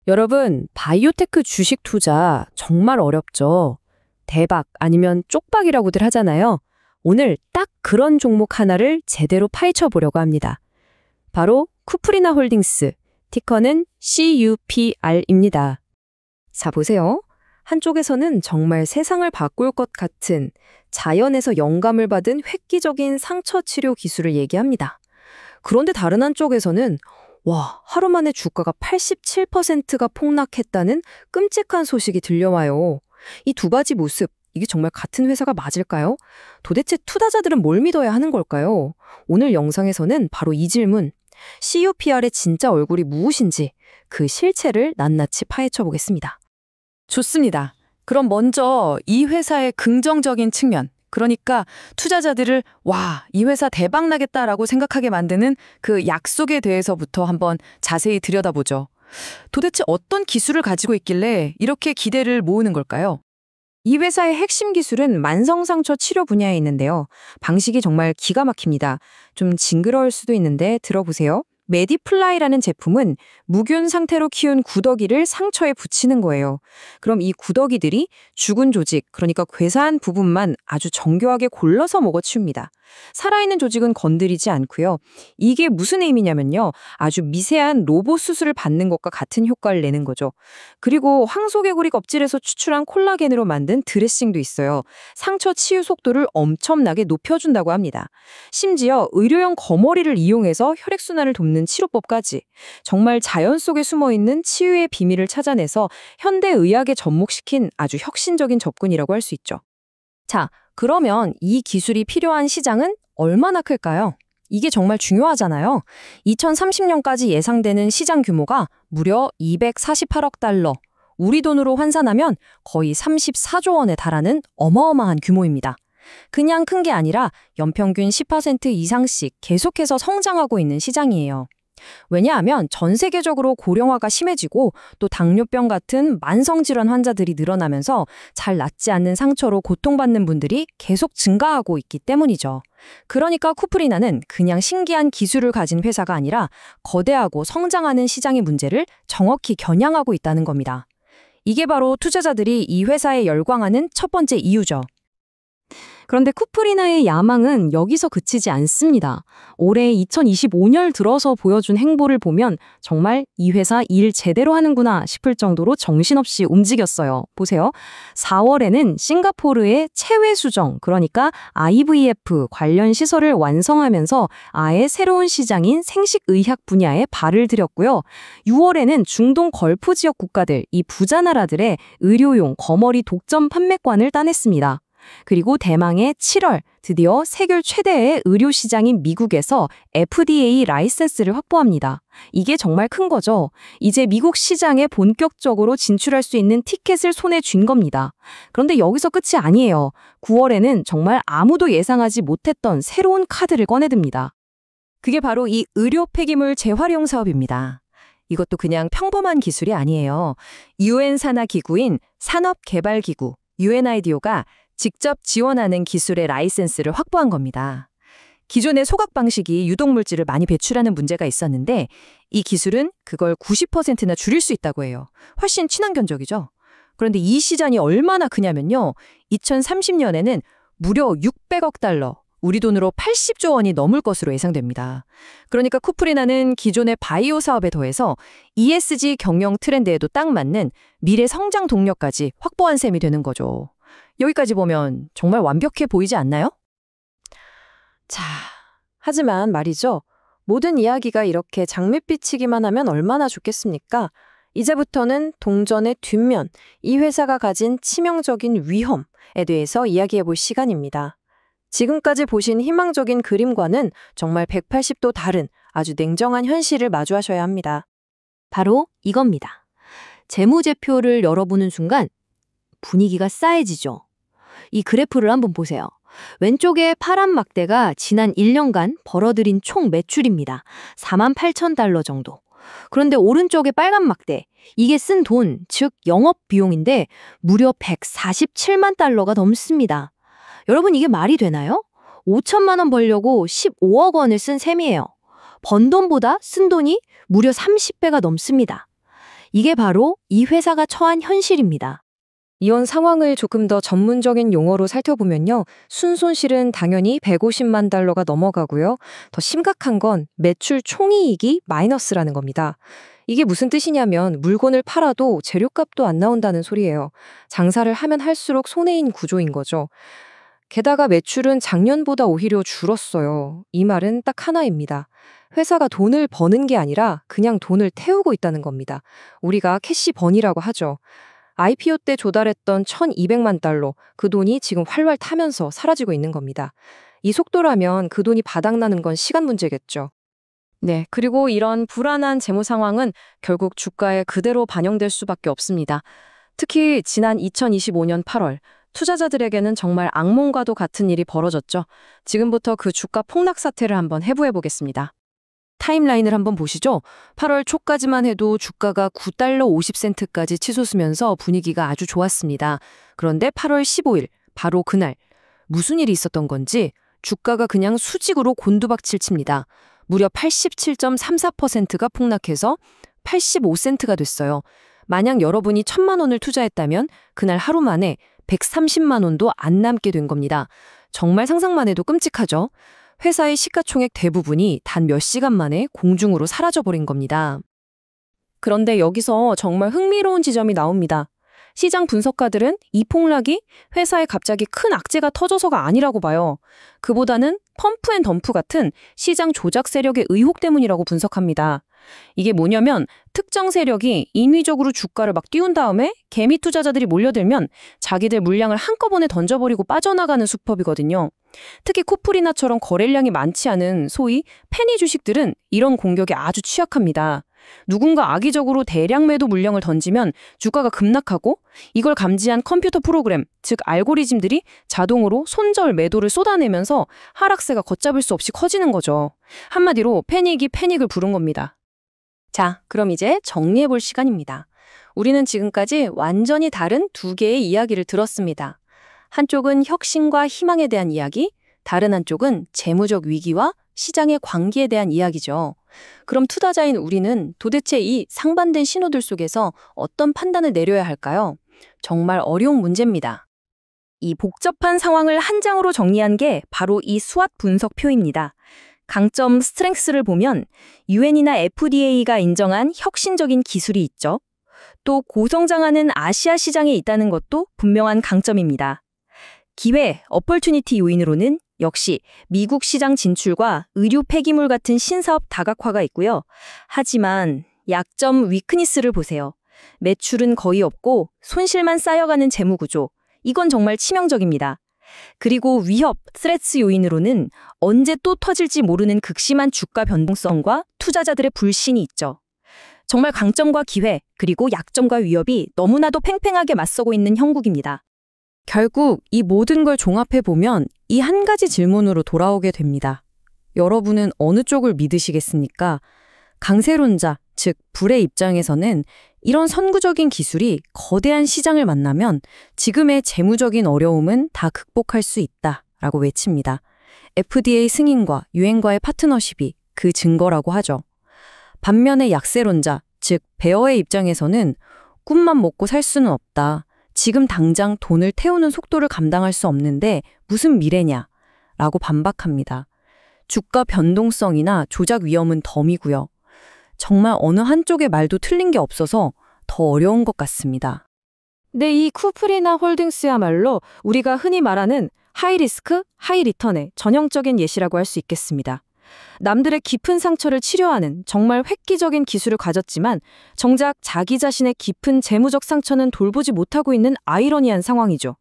여러분, 바이오테크 주식 투자 정말 어렵죠? 대박 아니면 쪽박이라고들 하잖아요. 오늘 딱 그런 종목 하나를 제대로 파헤쳐 보려고 합니다. 바로 쿠프리나 홀딩스, 티커는 CUPR입니다. 자, 보세요. 한쪽에서는 정말 세상을 바꿀 것 같은 자연에서 영감을 받은 획기적인 상처 치료 기술을 얘기합니다. 그런데 다른 한쪽에서는 와, 하루 만에 주가가 87%가 폭락했다는 끔찍한 소식이 들려와요. 이 두 가지 모습, 이게 정말 같은 회사가 맞을까요? 도대체 투자자들은 뭘 믿어야 하는 걸까요? 오늘 영상에서는 바로 이 질문, CUPR의 진짜 얼굴이 무엇인지 그 실체를 낱낱이 파헤쳐 보겠습니다. 좋습니다. 그럼 먼저 이 회사의 긍정적인 측면, 그러니까 투자자들을 와, 이 회사 대박 나겠다라고 생각하게 만드는 그 약속에 대해서부터 한번 자세히 들여다보죠. 도대체 어떤 기술을 가지고 있길래 이렇게 기대를 모으는 걸까요? 이 회사의 핵심 기술은 만성상처 치료 분야에 있는데요. 방식이 정말 기가 막힙니다. 좀 징그러울 수도 있는데 들어보세요. 메디플라이라는 제품은 무균 상태로 키운 구더기를 상처에 붙이는 거예요. 그럼 이 구더기들이 죽은 조직, 그러니까 괴사한 부분만 아주 정교하게 골라서 먹어치웁니다. 살아있는 조직은 건드리지 않고요. 이게 무슨 의미냐면요. 아주 미세한 로봇 수술을 받는 것과 같은 효과를 내는 거죠. 그리고 황소개구리 껍질에서 추출한 콜라겐으로 만든 드레싱도 있어요. 상처 치유 속도를 엄청나게 높여준다고 합니다. 심지어 의료용 거머리를 이용해서 혈액순환을 돕는 치료법까지 정말 자연 속에 숨어있는 치유의 비밀을 찾아내서 현대의학에 접목시킨 아주 혁신적인 접근이라고 할 수 있죠. 자, 그러면 이 기술이 필요한 시장은 얼마나 클까요? 이게 정말 중요하잖아요. 2030년까지 예상되는 시장 규모가 무려 248억 달러. 우리 돈으로 환산하면 거의 34조 원에 달하는 어마어마한 규모입니다. 그냥 큰 게 아니라 연평균 10% 이상씩 계속해서 성장하고 있는 시장이에요. 왜냐하면 전 세계적으로 고령화가 심해지고 또 당뇨병 같은 만성질환 환자들이 늘어나면서 잘 낫지 않는 상처로 고통받는 분들이 계속 증가하고 있기 때문이죠. 그러니까 쿠프리나는 그냥 신기한 기술을 가진 회사가 아니라 거대하고 성장하는 시장의 문제를 정확히 겨냥하고 있다는 겁니다. 이게 바로 투자자들이 이 회사에 열광하는 첫 번째 이유죠. 그런데 쿠프리나의 야망은 여기서 그치지 않습니다. 올해 2025년 들어서 보여준 행보를 보면 정말 이 회사 일 제대로 하는구나 싶을 정도로 정신없이 움직였어요. 보세요. 4월에는 싱가포르의 체외 수정, 그러니까 IVF 관련 시설을 완성하면서 아예 새로운 시장인 생식의학 분야에 발을 들였고요. 6월에는 중동 걸프 지역 국가들, 이 부자 나라들의 의료용 거머리 독점 판매권을 따냈습니다. 그리고 대망의 7월 드디어 세계 최대의 의료 시장인 미국에서 FDA 라이센스를 확보합니다. 이게 정말 큰 거죠. 이제 미국 시장에 본격적으로 진출할 수 있는 티켓을 손에 쥔 겁니다. 그런데 여기서 끝이 아니에요. 9월에는 정말 아무도 예상하지 못했던 새로운 카드를 꺼내듭니다. 그게 바로 이 의료 폐기물 재활용 사업입니다. 이것도 그냥 평범한 기술이 아니에요. UN 산하 기구인 산업개발기구 UNIDO가 직접 지원하는 기술의 라이센스를 확보한 겁니다. 기존의 소각 방식이 유독물질을 많이 배출하는 문제가 있었는데 이 기술은 그걸 90%나 줄일 수 있다고 해요. 훨씬 친환경적이죠. 그런데 이 시장이 얼마나 크냐면요. 2030년에는 무려 600억 달러, 우리 돈으로 80조 원이 넘을 것으로 예상됩니다. 그러니까 쿠프리나는 기존의 바이오 사업에 더해서 ESG 경영 트렌드에도 딱 맞는 미래 성장 동력까지 확보한 셈이 되는 거죠. 여기까지 보면 정말 완벽해 보이지 않나요? 자, 하지만 말이죠. 모든 이야기가 이렇게 장밋빛이기만 하면 얼마나 좋겠습니까? 이제부터는 동전의 뒷면, 이 회사가 가진 치명적인 위험에 대해서 이야기해 볼 시간입니다. 지금까지 보신 희망적인 그림과는 정말 180도 다른 아주 냉정한 현실을 마주하셔야 합니다. 바로 이겁니다. 재무제표를 열어보는 순간 분위기가 싸해지죠. 이 그래프를 한번 보세요. 왼쪽에 파란 막대가 지난 1년간 벌어들인 총 매출입니다. 48,000달러 정도. 그런데 오른쪽에 빨간 막대, 이게 쓴 돈, 즉 영업 비용인데 무려 147만 달러가 넘습니다. 여러분 이게 말이 되나요? 5천만 원 벌려고 15억 원을 쓴 셈이에요. 번 돈보다 쓴 돈이 무려 30배가 넘습니다. 이게 바로 이 회사가 처한 현실입니다. 이런 상황을 조금 더 전문적인 용어로 살펴보면요. 순손실은 당연히 150만 달러가 넘어가고요. 더 심각한 건 매출 총이익이 마이너스라는 겁니다. 이게 무슨 뜻이냐면 물건을 팔아도 재료값도 안 나온다는 소리예요. 장사를 하면 할수록 손해인 구조인 거죠. 게다가 매출은 작년보다 오히려 줄었어요. 이 말은 딱 하나입니다. 회사가 돈을 버는 게 아니라 그냥 돈을 태우고 있다는 겁니다. 우리가 캐시번이라고 하죠. IPO 때 조달했던 1,200만 달러, 그 돈이 지금 활활 타면서 사라지고 있는 겁니다. 이 속도라면 그 돈이 바닥나는 건 시간 문제겠죠. 네, 그리고 이런 불안한 재무 상황은 결국 주가에 그대로 반영될 수밖에 없습니다. 특히 지난 2025년 8월, 투자자들에게는 정말 악몽과도 같은 일이 벌어졌죠. 지금부터 그 주가 폭락 사태를 한번 해부해 보겠습니다. 타임라인을 한번 보시죠. 8월 초까지만 해도 주가가 9달러 50센트까지 치솟으면서 분위기가 아주 좋았습니다. 그런데 8월 15일, 바로 그날 무슨 일이 있었던 건지 주가가 그냥 수직으로 곤두박질 칩니다. 무려 87.34%가 폭락해서 85센트가 됐어요. 만약 여러분이 1,000만 원을 투자했다면 그날 하루 만에 130만 원도 안 남게 된 겁니다. 정말 상상만 해도 끔찍하죠? 회사의 시가총액 대부분이 단 몇 시간 만에 공중으로 사라져버린 겁니다. 그런데 여기서 정말 흥미로운 지점이 나옵니다. 시장 분석가들은 이 폭락이 회사에 갑자기 큰 악재가 터져서가 아니라고 봐요. 그보다는 펌프앤덤프 같은 시장 조작 세력의 의혹 때문이라고 분석합니다. 이게 뭐냐면 특정 세력이 인위적으로 주가를 막 띄운 다음에 개미 투자자들이 몰려들면 자기들 물량을 한꺼번에 던져버리고 빠져나가는 수법이거든요. 특히 코프리나처럼 거래량이 많지 않은 소위 페니 주식들은 이런 공격에 아주 취약합니다. 누군가 악의적으로 대량 매도 물량을 던지면 주가가 급락하고 이걸 감지한 컴퓨터 프로그램, 즉 알고리즘들이 자동으로 손절 매도를 쏟아내면서 하락세가 걷잡을 수 없이 커지는 거죠. 한마디로 패닉이 패닉을 부른 겁니다. 자, 그럼 이제 정리해볼 시간입니다. 우리는 지금까지 완전히 다른 두 개의 이야기를 들었습니다. 한쪽은 혁신과 희망에 대한 이야기, 다른 한쪽은 재무적 위기와 시장의 관계에 대한 이야기죠. 그럼 투자자인 우리는 도대체 이 상반된 신호들 속에서 어떤 판단을 내려야 할까요? 정말 어려운 문제입니다. 이 복잡한 상황을 한 장으로 정리한 게 바로 이 스왓 분석표입니다. 강점 스트렝스를 보면 유엔이나 FDA가 인정한 혁신적인 기술이 있죠. 또 고성장하는 아시아 시장에 있다는 것도 분명한 강점입니다. 기회, 어퍼튜니티 요인으로는 역시 미국 시장 진출과 의류 폐기물 같은 신사업 다각화가 있고요. 하지만 약점 위크니스를 보세요. 매출은 거의 없고 손실만 쌓여가는 재무 구조. 이건 정말 치명적입니다. 그리고 위협, 스트레스 요인으로는 언제 또 터질지 모르는 극심한 주가 변동성과 투자자들의 불신이 있죠. 정말 강점과 기회, 그리고 약점과 위협이 너무나도 팽팽하게 맞서고 있는 형국입니다. 결국 이 모든 걸 종합해보면 이 한 가지 질문으로 돌아오게 됩니다. 여러분은 어느 쪽을 믿으시겠습니까? 강세론자, 즉 불의 입장에서는 이런 선구적인 기술이 거대한 시장을 만나면 지금의 재무적인 어려움은 다 극복할 수 있다라고 외칩니다. FDA 승인과 유엔과의 파트너십이 그 증거라고 하죠. 반면에 약세론자, 즉 베어의 입장에서는 꿈만 먹고 살 수는 없다. 지금 당장 돈을 태우는 속도를 감당할 수 없는데 무슨 미래냐? 라고 반박합니다. 주가 변동성이나 조작 위험은 덤이고요. 정말 어느 한쪽의 말도 틀린 게 없어서 더 어려운 것 같습니다. 네, 이 쿠프리나 홀딩스야말로 우리가 흔히 말하는 하이리스크, 하이리턴의 전형적인 예시라고 할 수 있겠습니다. 남들의 깊은 상처를 치료하는 정말 획기적인 기술을 가졌지만 정작 자기 자신의 깊은 재무적 상처는 돌보지 못하고 있는 아이러니한 상황이죠.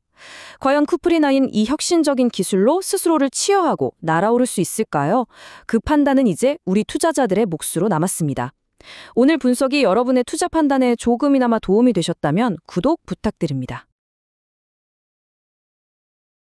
과연 쿠프리나인 이 혁신적인 기술로 스스로를 치유하고 날아오를 수 있을까요? 그 판단은 이제 우리 투자자들의 몫으로 남았습니다. 오늘 분석이 여러분의 투자 판단에 조금이나마 도움이 되셨다면 구독 부탁드립니다.